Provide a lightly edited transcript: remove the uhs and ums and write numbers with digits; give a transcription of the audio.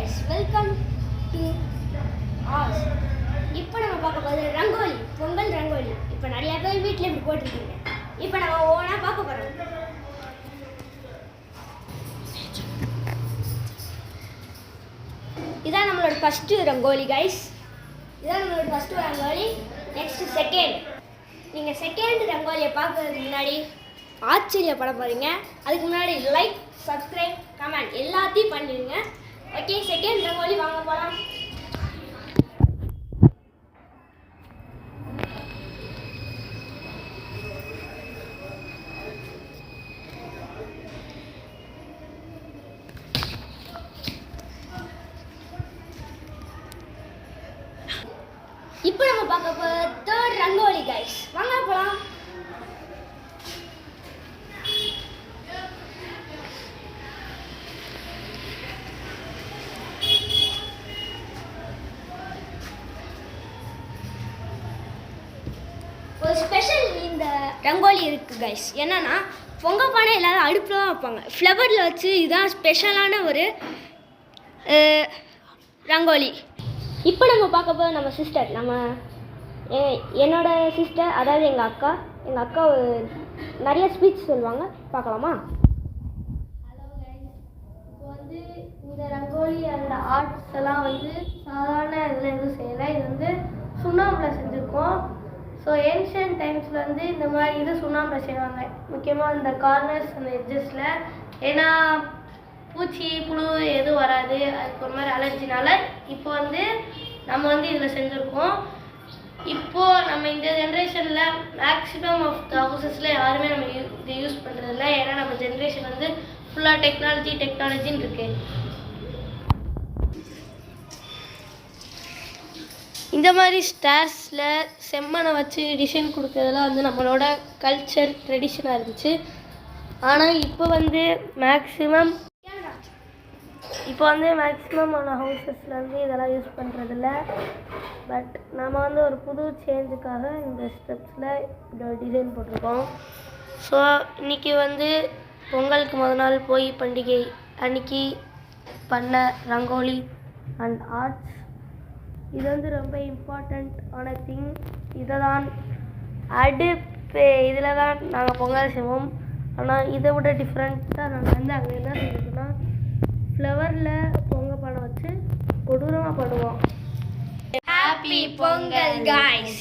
guys, welcome to us. இப்போ நம்ம பார்க்க போகிறது ரங்கோலி, பொங்கல் ரங்கோலி. இப்போ நிறைய பேர் வீட்டில் இப்படி போட்டிருக்கீங்க. இப்போ நம்ம ஓனா பார்க்க போகிறோம். இதான் நம்மளோட ஃபர்ஸ்ட் ரங்கோலி கைஸ். இதான் நம்மளோட ஃபர்ஸ்ட் ரங்கோலி. Next second. நீங்கள் செகண்ட் ரங்கோலியை பார்க்கறதுக்கு முன்னாடி ஆச்சரியப்பட போகிறீங்க. அதுக்கு முன்னாடி லைக், சப்ஸ்கிரைப், கமெண்ட் எல்லாத்தையும் பண்ணிடுங்க. ஓகே, செகண்ட் ரங்கோலி வாங்க போகலாம். இப்போ நம்ம பார்க்க போகிற தேர்ட் ரங்கோலி கைஸ். வாங்க போகலாம். ஒரு ஸ்பெஷல் இந்த ரங்கோலி இருக்குது கைஸ். என்னன்னா பொங்கல் பானை எல்லாரும் அடுப்பில் தான் வைப்பாங்க. ஃப்ளவரில் வச்சு இதுதான் ஸ்பெஷலான ஒரு ரங்கோலி. இப்போ நம்ம பார்க்க போது நம்ம சிஸ்டர், என்னோட சிஸ்டர், அதாவது எங்கள் அக்கா நிறைய ஸ்பீச் சொல்லுவாங்க. பார்க்கலாமா? ஹலோ கைஸ், இப்போ வந்து இந்த ரங்கோலி அந்த ஆர்ட்ஸ் எல்லாம் வந்து சாதாரண இதில் எதுவும் செய்யலை. இது வந்து சுண்ணாம்பில் செஞ்சுருக்கோம். ஸோ ஏன்ஷியன்ட் டைம்ஸில் வந்து இந்த மாதிரி இது சுண்ணாம்பில் செய்வாங்க, முக்கியமாக இந்த கார்னர்ஸ் அந்த எட்ஜஸில். ஏன்னா பூச்சி புழு எதுவும் வராது, அதுக்கு ஒரு மாதிரி அலர்ஜினால. இப்போ வந்து நம்ம வந்து இதில் செஞ்சுருக்கோம். இப்போது நம்ம இந்த ஜென்ரேஷனில் மேக்ஸிமம் ஆஃப் த ஹவுசஸில் யாருமே நம்ம இதை யூஸ் பண்ணுறதில்ல. ஏன்னா நம்ம ஜென்ரேஷன் வந்து ஃபுல்லாக டெக்னாலஜின்னு இருக்குது. இந்த மாதிரி ஸ்டார்ஸில் செம்மனை வச்சு டிசைன் கொடுக்கறதெல்லாம் வந்து நம்மளோட கல்ச்சர் ட்ரெடிஷனாக இருந்துச்சு. ஆனால் இப்போ வந்து மேக்ஸிமம் ஆன ஹவுசஸில் வந்து இதெல்லாம் யூஸ் பண்ணுறதில்ல. பட் நம்ம வந்து ஒரு புது சேஞ்சுக்காக இந்த ஸ்டெப்ஸில் இப்படி ஒரு டிசைன் போட்டிருக்கோம். ஸோ இன்றைக்கி வந்து பொங்கலுக்கு முதல் நாள் போய் பண்டிகை அன்றைக்கி பண்ண ரங்கோலி அண்ட் ஆர்ட்ஸ். இது வந்து ரொம்ப இம்பார்ட்டண்ட் ஆன திங். இதை தான் இதில் தான் நாங்கள் பொங்கல் செய்வோம். ஆனால் இதை விட டிஃப்ரெண்ட்டாக நாங்கள் வந்து அங்கே என்ன செஞ்சுருக்கோன்னா ஃப்ளவரில் பொங்கல் பானை வச்சு கொடூரமாக பண்ணுவோம். Happy Pongal guys.